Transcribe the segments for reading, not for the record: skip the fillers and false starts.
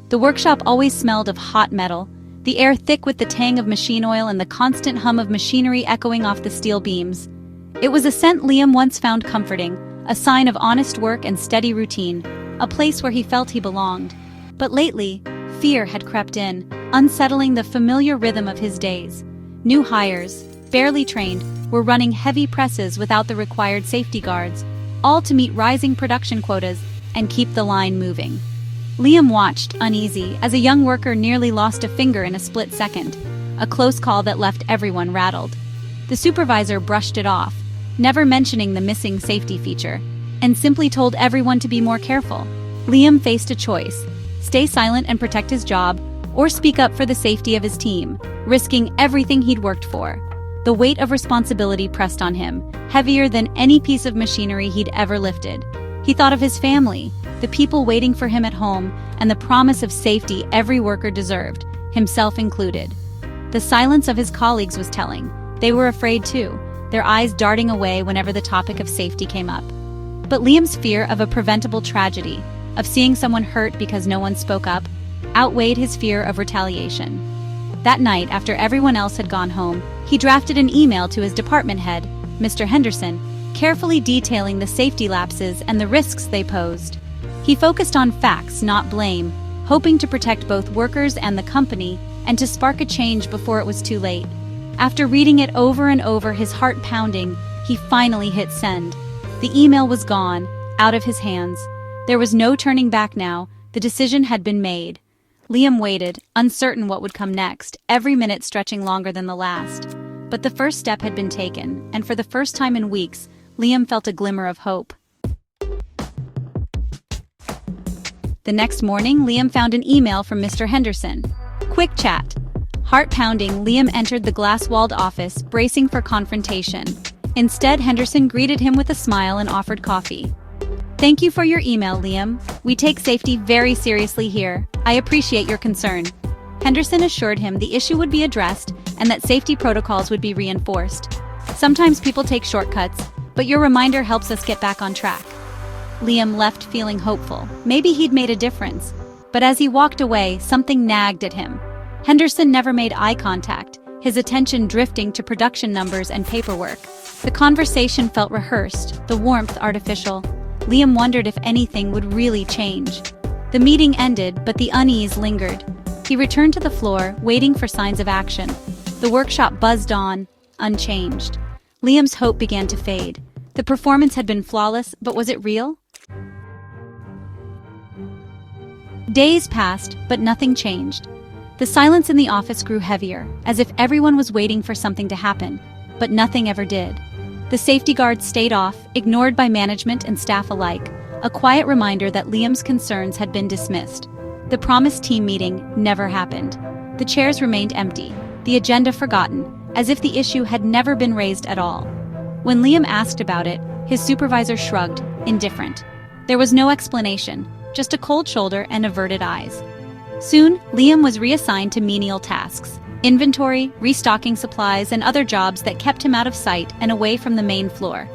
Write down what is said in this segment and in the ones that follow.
The workshop always smelled of hot metal, the air thick with the tang of machine oil and the constant hum of machinery echoing off the steel beams. It was a scent Liam once found comforting, a sign of honest work and steady routine, a place where he felt he belonged. But lately, fear had crept in, unsettling the familiar rhythm of his days. New hires, barely trained, were running heavy presses without the required safety guards, all to meet rising production quotas and keep the line moving. Liam watched, uneasy, as a young worker nearly lost a finger in a split second, a close call that left everyone rattled. The supervisor brushed it off, never mentioning the missing safety feature, and simply told everyone to be more careful. Liam faced a choice: stay silent and protect his job, or speak up for the safety of his team, risking everything he'd worked for. The weight of responsibility pressed on him, heavier than any piece of machinery he'd ever lifted. He thought of his family, the people waiting for him at home, and the promise of safety every worker deserved, himself included. The silence of his colleagues was telling. They were afraid too, their eyes darting away whenever the topic of safety came up. But Liam's fear of a preventable tragedy, of seeing someone hurt because no one spoke up, outweighed his fear of retaliation. That night, after everyone else had gone home, he drafted an email to his department head, Mr. Henderson, carefully detailing the safety lapses and the risks they posed. He focused on facts, not blame, hoping to protect both workers and the company and to spark a change before it was too late. After reading it over and over, his heart pounding, he finally hit send. The email was gone, out of his hands. There was no turning back now. The decision had been made. Liam waited, uncertain what would come next, every minute stretching longer than the last. But the first step had been taken, and for the first time in weeks, Liam felt a glimmer of hope. The next morning, Liam found an email from Mr. Henderson. Quick chat. Heart pounding, Liam entered the glass-walled office, bracing for confrontation. Instead, Henderson greeted him with a smile and offered coffee. Thank you for your email, Liam. We take safety very seriously here. I appreciate your concern. Henderson assured him the issue would be addressed and that safety protocols would be reinforced. Sometimes people take shortcuts, but your reminder helps us get back on track. Liam left feeling hopeful. Maybe he'd made a difference. But as he walked away, something nagged at him. Henderson never made eye contact, his attention drifting to production numbers and paperwork. The conversation felt rehearsed, the warmth artificial. Liam wondered if anything would really change. The meeting ended, but the unease lingered. He returned to the floor, waiting for signs of action. The workshop buzzed on, unchanged. Liam's hope began to fade. The performance had been flawless, but was it real? Days passed, but nothing changed. The silence in the office grew heavier, as if everyone was waiting for something to happen, but nothing ever did. The safety guards stayed off, ignored by management and staff alike, a quiet reminder that Liam's concerns had been dismissed. The promised team meeting never happened. The chairs remained empty, the agenda forgotten, as if the issue had never been raised at all. When Liam asked about it, his supervisor shrugged, indifferent. There was no explanation, just a cold shoulder and averted eyes. Soon, Liam was reassigned to menial tasks: inventory, restocking supplies, and other jobs that kept him out of sight and away from the main floor.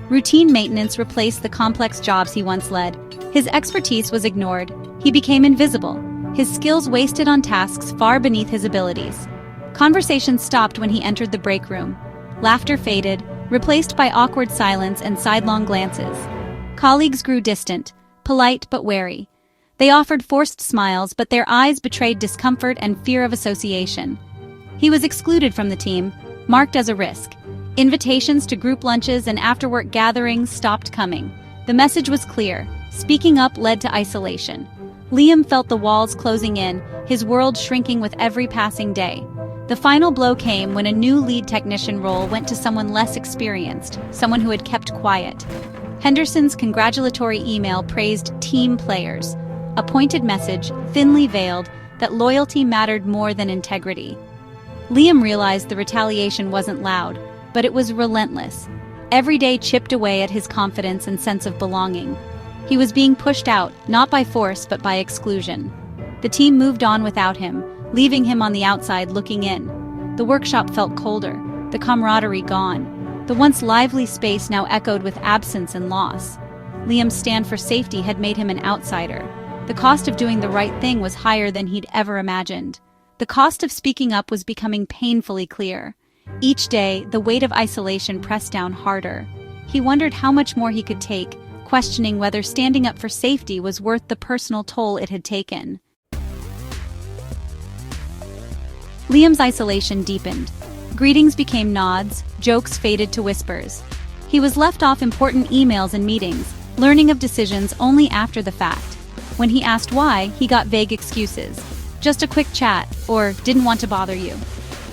Routine maintenance replaced the complex jobs he once led. His expertise was ignored. He became invisible, his skills wasted on tasks far beneath his abilities. Conversation stopped when he entered the break room. Laughter faded, replaced by awkward silence and sidelong glances. Colleagues grew distant, polite but wary. They offered forced smiles, but their eyes betrayed discomfort and fear of association. He was excluded from the team, marked as a risk. Invitations to group lunches and after-work gatherings stopped coming. The message was clear: speaking up led to isolation. Liam felt the walls closing in, his world shrinking with every passing day. The final blow came when a new lead technician role went to someone less experienced, someone who had kept quiet. Henderson's congratulatory email praised team players, a pointed message, thinly veiled, that loyalty mattered more than integrity. Liam realized the retaliation wasn't loud, but it was relentless. Every day chipped away at his confidence and sense of belonging. He was being pushed out, not by force but by exclusion. The team moved on without him, leaving him on the outside looking in. The workshop felt colder, the camaraderie gone. The once lively space now echoed with absence and loss. Liam's stand for safety had made him an outsider. The cost of doing the right thing was higher than he'd ever imagined. The cost of speaking up was becoming painfully clear. Each day, the weight of isolation pressed down harder. He wondered how much more he could take, questioning whether standing up for safety was worth the personal toll it had taken. Liam's isolation deepened. Greetings became nods, jokes faded to whispers. He was left off important emails and meetings, learning of decisions only after the fact. When he asked why, he got vague excuses. Just a quick chat, or didn't want to bother you.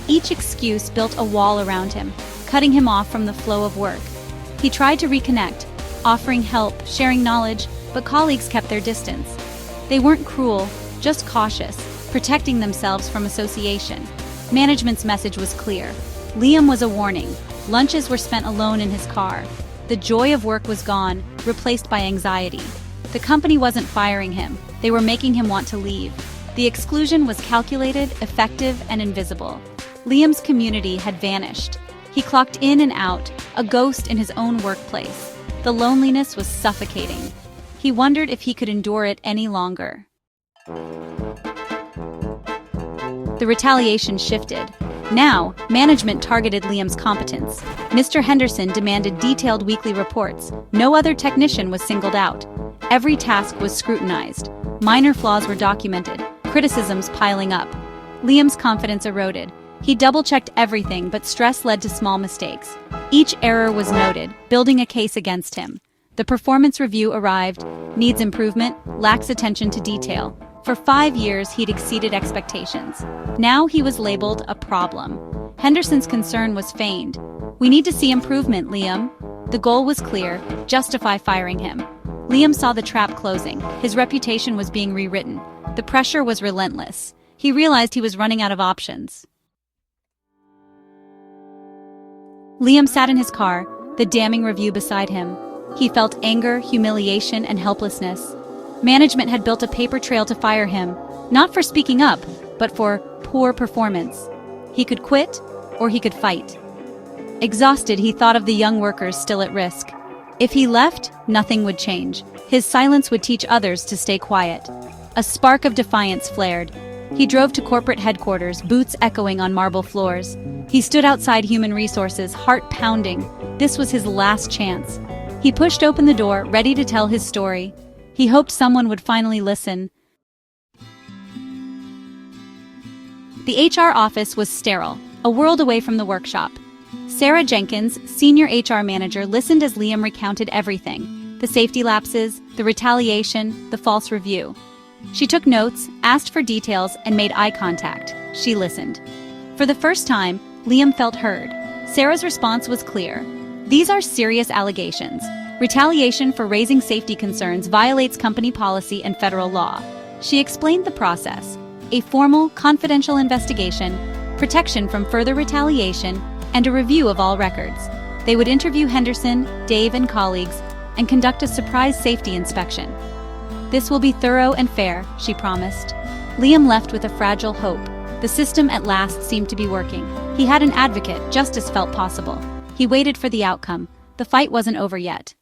Each excuse built a wall around him, cutting him off from the flow of work. He tried to reconnect, offering help, sharing knowledge, but colleagues kept their distance. They weren't cruel, just cautious, protecting themselves from association. Management's message was clear. Liam was a warning. Lunches were spent alone in his car. The joy of work was gone, replaced by anxiety. The company wasn't firing him. They were making him want to leave. The exclusion was calculated, effective, and invisible. Liam's community had vanished. He clocked in and out, a ghost in his own workplace. The loneliness was suffocating. He wondered if he could endure it any longer. The retaliation shifted. Now, management targeted Liam's competence. Mr. Henderson demanded detailed weekly reports. No other technician was singled out. Every task was scrutinized. Minor flaws were documented, criticisms piling up. Liam's confidence eroded. He double-checked everything, but stress led to small mistakes. Each error was noted, building a case against him. The performance review arrived. Needs improvement, lacks attention to detail. For 5 years, he'd exceeded expectations. Now he was labeled a problem. Henderson's concern was feigned. We need to see improvement, Liam. The goal was clear: justify firing him. Liam saw the trap closing. His reputation was being rewritten. The pressure was relentless. He realized he was running out of options. Liam sat in his car, the damning review beside him. He felt anger, humiliation, and helplessness. Management had built a paper trail to fire him, not for speaking up, but for poor performance. He could quit, or he could fight. Exhausted, he thought of the young workers still at risk. If he left, nothing would change. His silence would teach others to stay quiet. A spark of defiance flared. He drove to corporate headquarters, boots echoing on marble floors. He stood outside Human Resources, heart pounding. This was his last chance. He pushed open the door, ready to tell his story. He hoped someone would finally listen. The HR office was sterile, a world away from the workshop. Sarah Jenkins, senior HR manager, listened as Liam recounted everything: the safety lapses, the retaliation, the false review. She took notes, asked for details, and made eye contact. She listened. For the first time, Liam felt heard. Sarah's response was clear. These are serious allegations. Retaliation for raising safety concerns violates company policy and federal law. She explained the process: a formal, confidential investigation, protection from further retaliation, and a review of all records. They would interview Henderson, Dave, and colleagues, and conduct a surprise safety inspection. This will be thorough and fair, she promised. Liam left with a fragile hope. The system at last seemed to be working. He had an advocate, justice felt possible. He waited for the outcome. The fight wasn't over yet.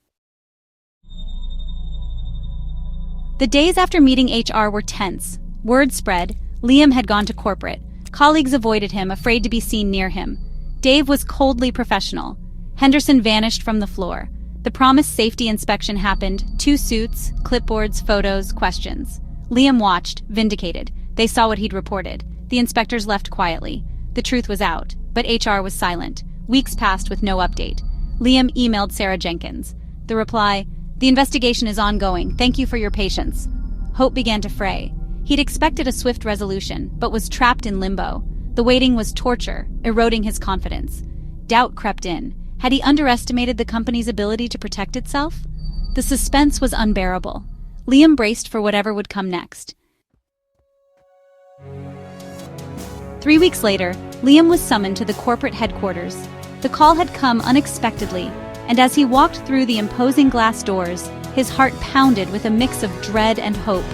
The days after meeting HR were tense. Word spread. Liam had gone to corporate. Colleagues avoided him, afraid to be seen near him. Dave was coldly professional. Henderson vanished from the floor. The promised safety inspection happened. 2 suits, clipboards, photos, questions. Liam watched, vindicated. They saw what he'd reported. The inspectors left quietly. The truth was out, but HR was silent. Weeks passed with no update. Liam emailed Sarah Jenkins. The reply: "The investigation is ongoing. Thank you for your patience." Hope began to fray. He'd expected a swift resolution, but was trapped in limbo. The waiting was torture, eroding his confidence. Doubt crept in. Had he underestimated the company's ability to protect itself? The suspense was unbearable. Liam braced for whatever would come next. 3 weeks later, Liam was summoned to the corporate headquarters. The call had come unexpectedly, and as he walked through the imposing glass doors, his heart pounded with a mix of dread and hope.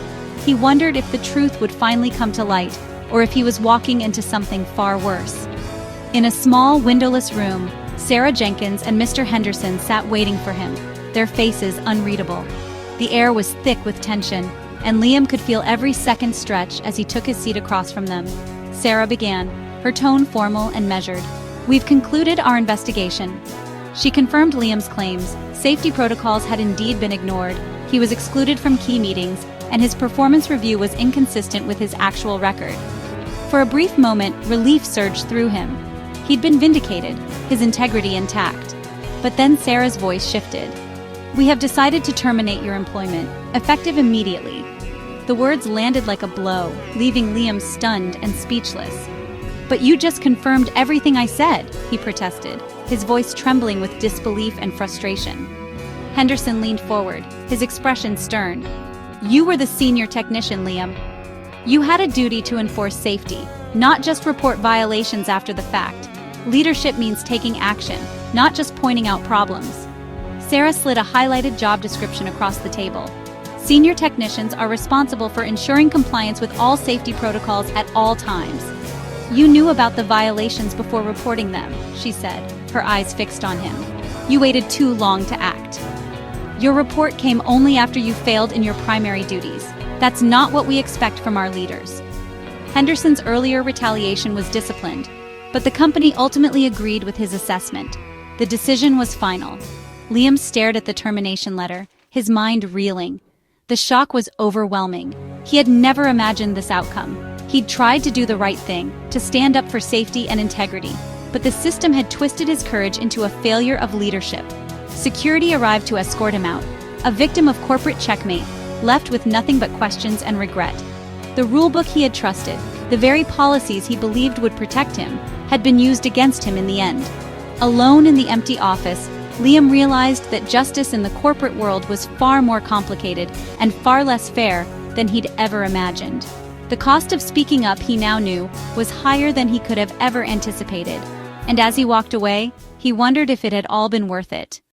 He wondered if the truth would finally come to light, or if he was walking into something far worse. In a small, windowless room, Sarah Jenkins and Mr. Henderson sat waiting for him, their faces unreadable. The air was thick with tension. and Liam could feel every second stretch as he took his seat across from them. Sarah began, her tone formal and measured. "We've concluded our investigation." She confirmed Liam's claims. Safety protocols had indeed been ignored, he was excluded from key meetings, and his performance review was inconsistent with his actual record. For a brief moment, relief surged through him. He'd been vindicated, his integrity intact. But then Sarah's voice shifted. "We have decided to terminate your employment, effective immediately." The words landed like a blow, leaving Liam stunned and speechless. "But you just confirmed everything I said," he protested, his voice trembling with disbelief and frustration. Henderson leaned forward, his expression stern. "You were the senior technician, Liam. You had a duty to enforce safety, not just report violations after the fact. Leadership means taking action, not just pointing out problems." Sarah slid a highlighted job description across the table. "Senior technicians are responsible for ensuring compliance with all safety protocols at all times." "You knew about the violations before reporting them," she said, her eyes fixed on him. "You waited too long to act. Your report came only after you failed in your primary duties. That's not what we expect from our leaders." Henderson's earlier retaliation was disciplined, but the company ultimately agreed with his assessment. The decision was final. Liam stared at the termination letter, his mind reeling. The shock was overwhelming. He had never imagined this outcome. He'd tried to do the right thing, to stand up for safety and integrity, but the system had twisted his courage into a failure of leadership. Security arrived to escort him out, a victim of corporate checkmate, left with nothing but questions and regret. The rulebook he had trusted, the very policies he believed would protect him, had been used against him in the end. Alone in the empty office, Liam realized that justice in the corporate world was far more complicated and far less fair than he'd ever imagined. The cost of speaking up, he now knew, was higher than he could have ever anticipated. And as he walked away, he wondered if it had all been worth it.